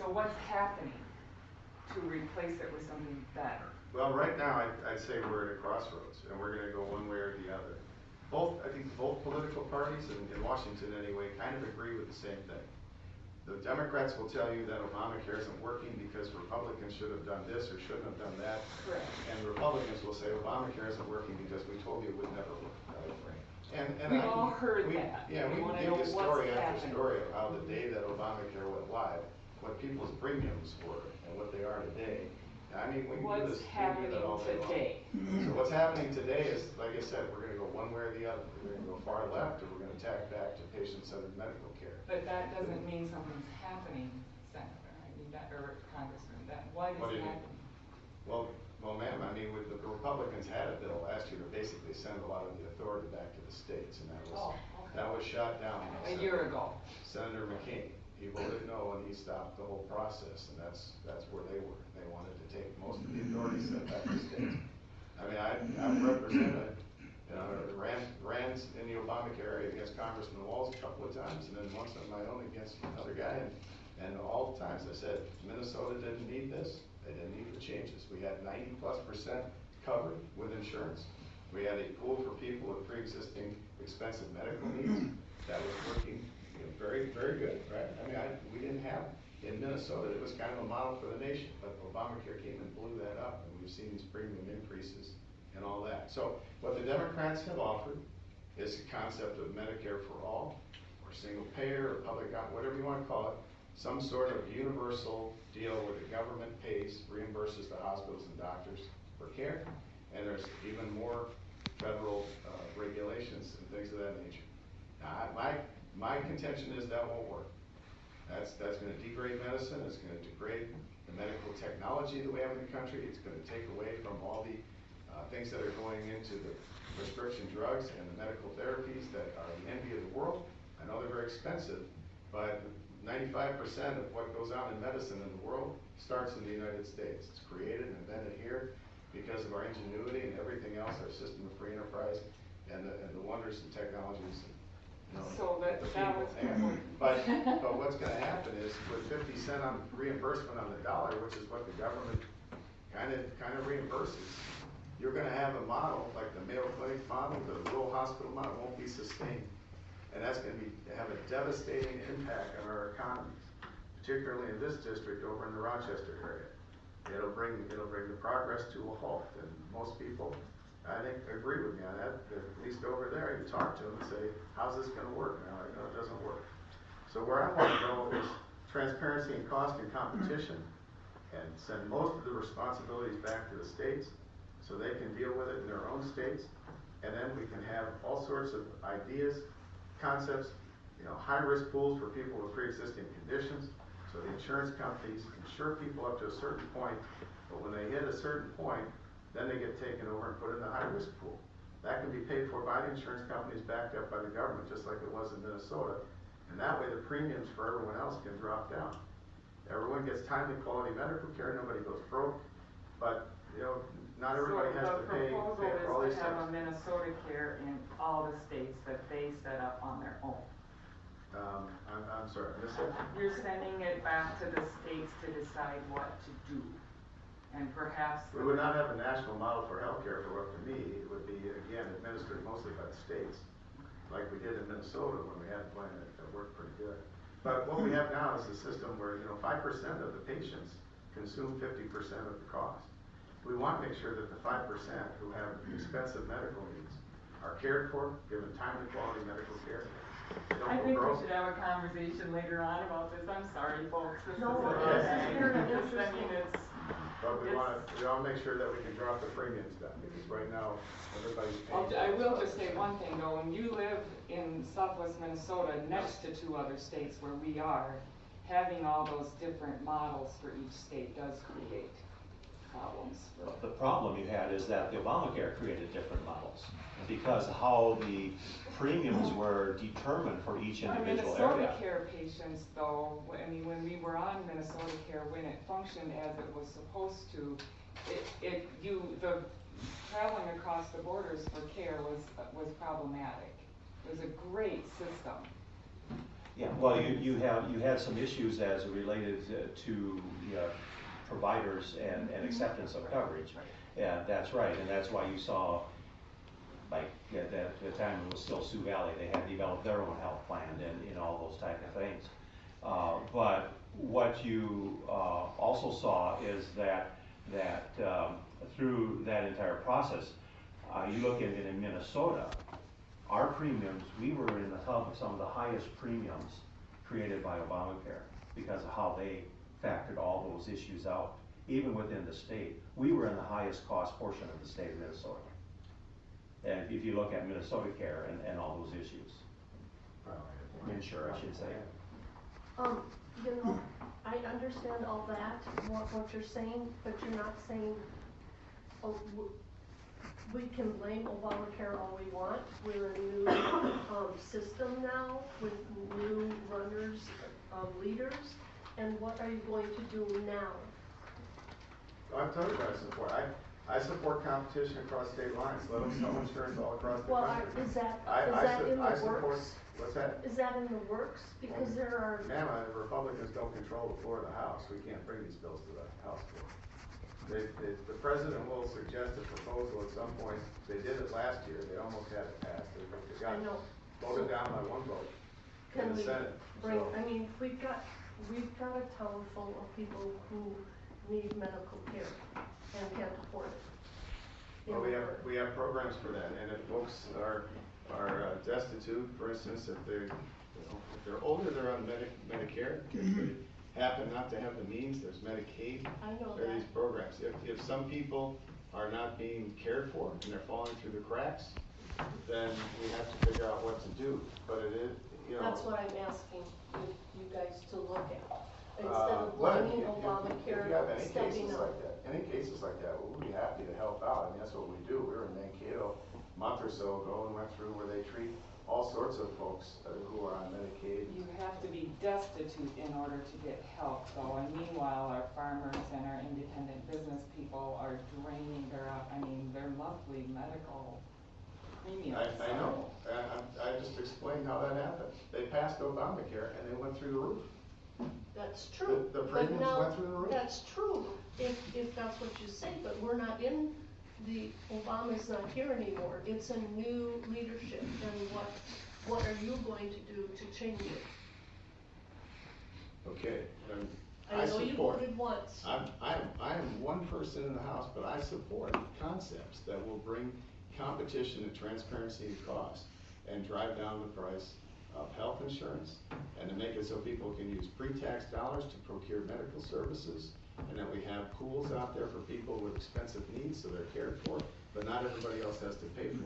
So what's happening to replace it with something better? Well, right now, I'd say we're at a crossroads, and we're gonna go one way or the other. I think both political parties, in Washington anyway, kind of agree with the same thing. The Democrats will tell you that Obamacare isn't working because Republicans should have done this or shouldn't have done that. Correct. And the Republicans will say Obamacare isn't working because we told you it would never work. And We've all heard that. Yeah, we can give you story after story of how the day that Obamacare went live, what people's premiums were and what they are today. I mean, we can do this, we do that all day long. So what's happening today is, like I said, we're gonna go one way or the other. We're gonna go far left, or we're gonna tack back to patient-centered medical care. But that doesn't mean something's happening, Senator, or Congressman, what is happening? Well, ma'am, I mean, the Republicans had a bill last year to basically send a lot of the authority back to the states, and that was shot down. A year ago. Senator McCain, he voted no, and he stopped the whole process, and that's where they were. They wanted to take most of the authority sent back to the states. I mean, I've represented, ran in the Obamacare area against Congressman Walz a couple of times, and then once on my own against another guy, and all the times I said, Minnesota didn't need this. They didn't need the changes. We had 90+% covered with insurance. We had a pool for people with pre-existing expensive medical needs that was working very, very good, right? I mean, we didn't have, in Minnesota, it was kind of a model for the nation, but Obamacare came and blew that up, and we've seen these premium increases and all that. So what the Democrats have offered is a concept of Medicare for all, or single payer, or public, whatever you want to call it, some sort of universal deal where the government reimburses the hospitals and doctors for care, and there's even more federal regulations and things of that nature. Now, my contention is that won't work. That's going to degrade medicine. It's going to degrade the medical technology that we have in the country. It's going to take away from all the things that are going into the prescription drugs and the medical therapies that are the envy of the world. I know they're very expensive, but 95% of what goes on in medicine in the world starts in the United States. It's created and invented here because of our ingenuity and everything else, our system of free enterprise, and the wonders and technologies. So that was but what's going to happen is with 50 cents on reimbursement on the dollar, which is what the government kind of reimburses, you're going to have a model like the Mayo Clinic model, the rural hospital model won't be sustained. And that's going to have a devastating impact on our economies, particularly in this district over in the Rochester area. It'll bring the progress to a halt, and most people, I think, agree with me on that. At least over there, you talk to them and say, "How's this going to work?" And they're like, "No, it doesn't work." So where I want to go is transparency and cost and competition, and send most of the responsibilities back to the states, so they can deal with it in their own states, and then we can have all sorts of ideas, concepts, high-risk pools for people with pre-existing conditions, so the insurance companies insure people up to a certain point, but when they hit a certain point, then they get taken over and put in the high-risk pool. That can be paid for by the insurance companies, backed up by the government, just like it was in Minnesota, and that way the premiums for everyone else can drop down. Everyone gets timely quality medical care, nobody goes broke, but not everybody has to pay for all these things. So the proposal is to have a Minnesota care in all the states that they set up on their own. I'm sorry, I missed that. You're sending it back to the states to decide what to do. And perhaps we would not have a national model for healthcare for what to me. It would be, again, administered mostly by the states, like we did in Minnesota when we had a plan that worked pretty good. But what we have now is a system where 5% of the patients consume 50% of the cost. We want to make sure that the 5% who have expensive medical needs are cared for, given timely quality medical care. I think we should have a conversation later on about this. I'm sorry, folks. But we want to make sure that we can drop the premiums down, because right now everybody's paying. I will just say one thing though. When you live in Southwest Minnesota, next to 2 other states where we are, having all those different models for each state does create problems. The problem you had is that the Obamacare created different models because how the premiums were determined for each individual Minnesota area. Care patients, though, I mean, when we were on Minnesota Care, when it functioned as it was supposed to, the traveling across the borders for care was problematic. It was a great system. Yeah, well, you had some issues as it related to providers and acceptance of coverage. Yeah, that's right, and that's why you saw, like, at the time it was still Sioux Valley, they had developed their own health plan and all those type of things. But what you also saw is that through that entire process, you look at it in Minnesota, our premiums, we were in the top of some of the highest premiums created by Obamacare because of how they factored all those issues out. Even within the state, we were in the highest cost portion of the state of Minnesota. And if you look at Minnesota Care and all those issues. Insure, I should say. You know, I understand all that, what you're saying, but you're not saying, oh, we can blame Obamacare all we want. We're a new system now with new runners, leaders, and what are you going to do now? I'm totally what I support. I support competition across state lines. Let them sell insurance all across the Well, country. is that in the works? What's that? Is that in the works? Because there are. Ma'am, the Republicans don't control the floor of the House. We can't bring these bills to the House floor. The president will suggest a proposal at some point. They did it last year. They almost had it passed. It got voted down by one vote in the Senate. Bring, I mean, we've got a town full of people who need medical care and can't afford it. Well, we have programs for that, and if folks are destitute, for instance, if they're older, they're on Medicare. If they happen not to have the means, there's Medicaid. I know there are that. these programs. If some people are not being cared for and they're falling through the cracks, then we have to figure out what to do. But it is, you know. That's what I'm asking you guys to look at. Instead of blaming Obamacare, if you have any stepping cases up. like that, we'll be happy to help out. I mean, that's what we do. We were in Mankato a month or so ago and went through where they treat all sorts of folks who are on Medicaid. You have to be destitute in order to get help, though, and meanwhile, our farmers and our independent business people are draining their monthly medical premiums. I know. I just explained how that happened. They passed Obamacare and they went through the roof. That's true. The premiums went through the roof. That's true, if that's what you say, but we're not in Obama's not here anymore. It's a new leadership, and what are you going to do to change it? Okay. I know you voted once. I am one person in the House, but I support concepts that will bring competition and transparency and cost and drive down the price of health insurance, and to make it so people can use pre-tax dollars to procure medical services, and that we have pools out there for people with expensive needs so they're cared for, but not everybody else has to pay for it.